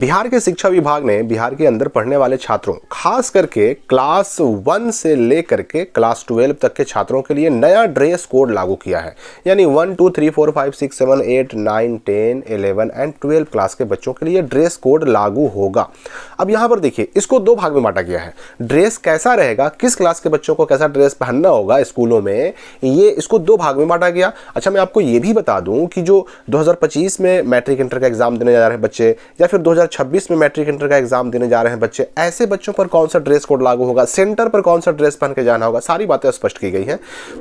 बिहार के शिक्षा विभाग ने बिहार के अंदर पढ़ने वाले छात्रों खास करके क्लास 1 से लेकर के क्लास 12 तक के छात्रों के लिए नया ड्रेस कोड लागू किया है। यानी 1 2 3 4 5 6 7 8 9 10 11 एंड 12 क्लास के बच्चों के लिए ड्रेस कोड लागू होगा। अब यहाँ पर देखिए, इसको दो भाग में बांटा गया है। ड्रेस कैसा रहेगा, किस क्लास के बच्चों को कैसा ड्रेस पहनना होगा स्कूलों में, ये इसको दो भाग में बांटा गया। अच्छा, मैं आपको ये भी बता दूं कि जो 2025 में मैट्रिक इंटर का एग्जाम देने जा रहे हैं बच्चे, या फिर 2026 में मैट्रिक इंटर का एग्जाम देने जा रहे हैं बच्चे, ऐसे बच्चों पर कौन सा ड्रेस कोड लागू होगा, सेंटर पर कौन सा ड्रेस पहन के जाना होगा, सारी बातें स्पष्ट की गई हैं।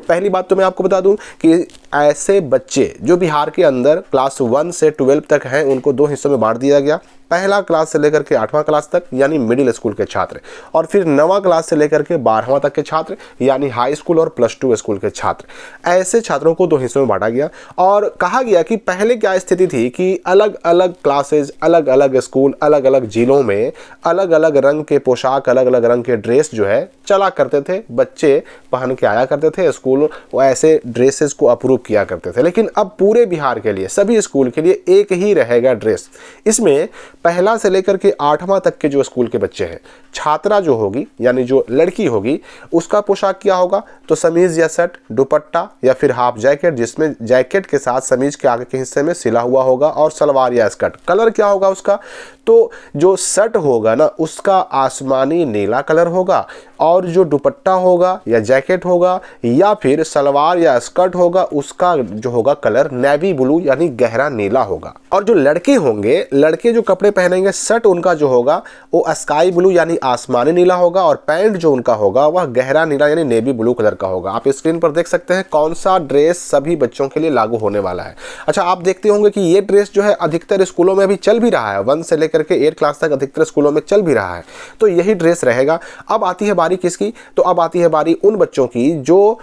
पहली बात तो मैं आपको बता दूं कि ऐसे बच्चे जो बिहार के अंदर क्लास 1 से 12 तक हैं, उनको दो हिस्सों में बांट दिया गया। पहला क्लास से लेकर के 8वां क्लास तक यानी मिडिल स्कूल के छात्र, और फिर 9वां क्लास से लेकर के 12वां तक के छात्र यानी हाई स्कूल और +2 स्कूल के छात्र। ऐसे छात्रों को दो हिस्सों में बांटा गया और कहा गया कि पहले क्या स्थिति थी कि अलग अलग क्लासेज, अलग अलग स्कूल, अलग अलग जिलों में अलग अलग रंग के पोशाक, अलग अलग रंग के ड्रेस जो है चला करते थे, बच्चे पहन के आया करते थे स्कूल, वो ऐसे ड्रेसेस को अप्रूव किया करते थे। लेकिन अब पूरे बिहार के लिए, सभी स्कूल के लिए एक ही रहेगा ड्रेस। इसमें पहला से लेकर के 8वां तक के जो स्कूल के बच्चे हैं, छात्रा जो होगी यानी जो लड़की होगी, उसका पोशाक क्या होगा, तो समीज या शर्ट, दुपट्टा या फिर हाफ जैकेट, जिसमें जैकेट के साथ समीज के आगे के हिस्से में सिला हुआ होगा, और सलवार या स्कर्ट। कलर क्या होगा उसका, तो जो शर्ट होगा ना, उसका आसमानी नीला कलर होगा, और जो दुपट्टा होगा या जैकेट होगा या फिर सलवार या स्कर्ट होगा, उसका जो होगा कलर नेवी ब्लू यानी गहरा नीला होगा। और जो लड़के होंगे, लड़के जो कपड़े पहनेंगे, शर्ट उनका जो होगा वो स्काई ब्लू यानी आसमानी नीला होगा, और पैंट जो उनका होगा वह गहरा नीला यानी नेवी ब्लू कलर का होगा। आप स्क्रीन पर देख सकते हैं कौन सा ड्रेस सभी बच्चों के लिए लागू होने वाला है। अच्छा, आप देखते होंगे कि ये ड्रेस जो है अधिकतर स्कूलों में अभी चल भी रहा है, 1 से लेकर के 8 क्लास तक अधिकतर स्कूलों में चल भी रहा है, तो यही ड्रेस रहेगा। अब आती है बारी किसकी, तो अब आती है बारी उन बच्चों की जो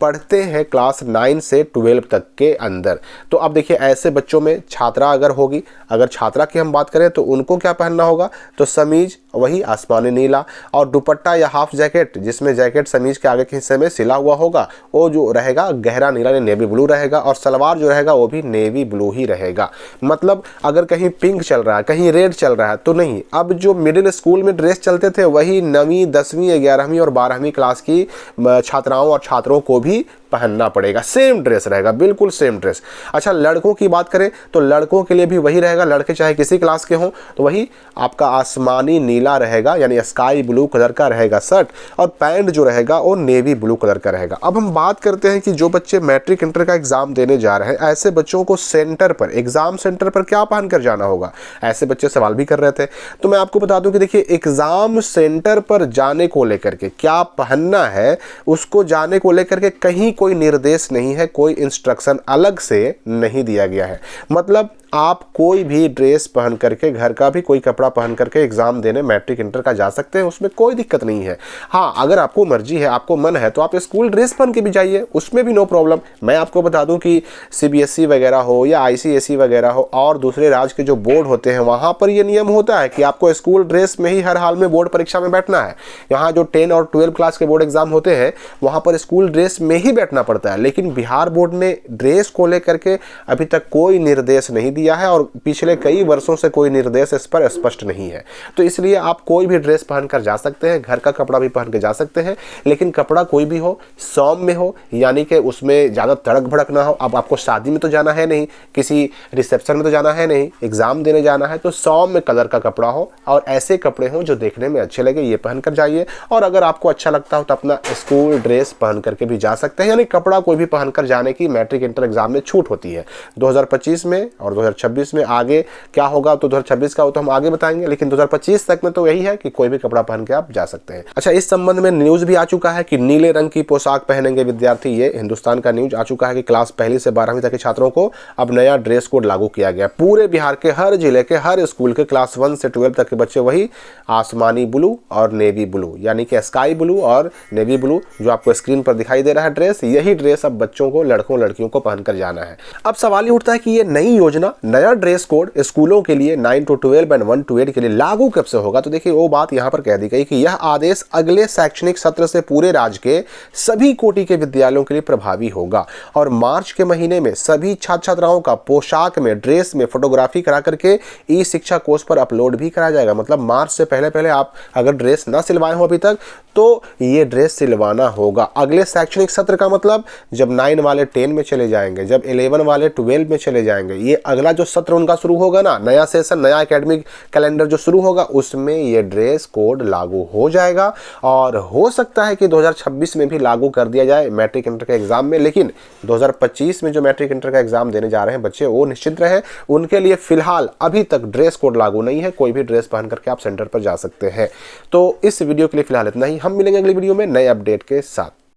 पढ़ते हैं क्लास 9 से 12 तक के अंदर। तो अब देखिए, ऐसे बच्चों में छात्रा अगर होगी, अगर छात्रा की हम बात करें तो उनको क्या पहनना होगा, तो समीज वही आसमानी नीला, और दुपट्टा या हाफ जैकेट, जिसमें जैकेट समीज के आगे के हिस्से में सिला हुआ होगा, वो जो रहेगा गहरा नीला नेवी ब्लू रहेगा, और सलवार जो रहेगा वो भी नेवी ब्लू ही रहेगा। मतलब अगर कहीं पिंक चल रहा है, कहीं रेड चल रहा है तो नहीं। अब जो मिडिल स्कूल में ड्रेस चलते थे वही 9वीं 10वीं 11वीं और 12वीं क्लास की छात्राओं और छात्रों को भी पहनना पड़ेगा, सेम ड्रेस रहेगा, बिल्कुल सेम ड्रेस। अच्छा, लड़कों की बात करें तो लड़कों के लिए भी वही रहेगा, लड़के चाहे किसी क्लास के हों तो वही आपका आसमानी नीला रहेगा यानी स्काई ब्लू कलर का रहेगा शर्ट, और पैंट जो रहेगा वो नेवी ब्लू कलर का रहेगा। अब हम बात करते हैं कि जो बच्चे मैट्रिक इंटर का एग्जाम देने जा रहे हैं, ऐसे बच्चों को सेंटर पर, एग्जाम सेंटर पर क्या पहन कर जाना होगा, ऐसे बच्चे सवाल भी कर रहे थे। तो मैं आपको बता दूं कि देखिए, एग्जाम सेंटर पर जाने को लेकर के क्या पहनना है, उसको जाने को लेकर के कहीं कोई निर्देश नहीं है, कोई इंस्ट्रक्शन अलग से नहीं दिया गया है। मतलब आप कोई भी ड्रेस पहन करके, घर का भी कोई कपड़ा पहन करके एग्जाम देने मैट्रिक इंटर का जा सकते हैं, उसमें कोई दिक्कत नहीं है। हाँ, अगर आपको मर्जी है, आपको मन है, तो आप स्कूल ड्रेस पहन के भी जाइए, उसमें भी नो प्रॉब्लम। मैं आपको बता दूं कि CBSE वगैरह हो या ICSE वगैरह हो और दूसरे राज्य के जो बोर्ड होते हैं, वहाँ पर ये नियम होता है कि आपको स्कूल ड्रेस में ही हर हाल में बोर्ड परीक्षा में बैठना है। यहाँ जो 10 और 12 क्लास के बोर्ड एग्जाम होते हैं, वहाँ पर स्कूल ड्रेस में ही बैठना पड़ता है। लेकिन बिहार बोर्ड ने ड्रेस को लेकर के अभी तक कोई निर्देश नहीं दिया है, और पिछले कई वर्षों से कोई निर्देश इस पर स्पष्ट नहीं है। तो इसलिए आप कोई भी ड्रेस पहनकर जा सकते हैं, घर का कपड़ा भी पहन के जा सकते हैं, लेकिन कपड़ा कोई भी हो, सौम्य हो, यानी कि उसमें ज़्यादा तड़क भड़क ना हो। अब आपको शादी में तो जाना है नहीं, किसी रिसेप्शन में तो जाना है नहीं, एग्जाम देने जाना है, तो सौम्य कलर का कपड़ा हो और ऐसे कपड़े हों जो देखने में अच्छे लगे, ये पहन कर जाइए। और अगर आपको अच्छा लगता हो तो अपना स्कूल ड्रेस पहन करके भी जा सकते हैं, यानी कपड़ा कोई भी पहनकर जाने की मैट्रिक इंटर एग्जाम में छूट होती है। 2025 में और 2026 में आगे क्या होगा, तो 2026 का वो तो हम आगे बताएंगे, लेकिन 2025 तक में तो यही है कि कोई भी कपड़ा पहन के आप जा सकते हैं। अच्छा, इस संबंध में न्यूज भी आ चुका है कि नीले रंग की पोशाक पहनेंगे विद्यार्थी। ये हिंदुस्तान का न्यूज आ चुका है कि क्लास 1 से 12वीं तक के छात्रों को अब नया ड्रेस कोड लागू किया गया। पूरे बिहार के हर जिले के हर स्कूल के क्लास 1 से 12 तक के बच्चे वही आसमानी ब्लू और नेवी ब्लू यानी कि स्काई ब्लू और नेवी ब्लू जो आपको स्क्रीन पर दिखाई दे रहा है ड्रेस, यही ड्रेस अब बच्चों को, लड़कों लड़कियों को पहनकर जाना है। अब सवाल ये उठता है कि ये नई योजना नया ड्रेस कोड स्कूलों के लिए 9 to 12 एंड 1 to 8 के लिए लागू कब से होगा, तो देखिए वो बात यहाँ पर कह दी गई कि यह आदेश अगले शैक्षणिक सत्र से पूरे राज्य के सभी कोटि के विद्यालयों के लिए प्रभावी होगा और मार्च के महीने में सभी छात्र छात्राओं का पोशाक में, ड्रेस में फोटोग्राफी करा करके ई शिक्षा कोष पर अपलोड भी कराया जाएगा। मतलब मार्च से पहले पहले आप अगर ड्रेस ना सिलवाए हो अभी तक तो ये ड्रेस सिलवाना होगा। अगले शैक्षणिक सत्र का मतलब जब 9 वाले 10 में चले जाएंगे, जब 11 वाले 12 में चले जाएंगे, ये अगला जो सत्र उनका शुरू होगा ना, नया सेशन, नया एकेडमिक कैलेंडर जो शुरू होगा, उसमें ये ड्रेस कोड लागू हो जाएगा और हो सकता है कि 2026 में भी लागू कर दिया जाए मैट्रिक इंटर के एग्जाम में। लेकिन 2025 में जो मैट्रिक इंटर का एग्जाम देने जा रहे हैं बच्चे, वो निश्चित रहे, उनके लिए फिलहाल अभी तक ड्रेस कोड लागू नहीं है। कोई भी ड्रेस पहन करके आप सेंटर पर जा सकते हैं। तो इस वीडियो के लिए फिलहाल इतना ही। हम मिलेंगे अगली वीडियो में नए अपडेट के साथ।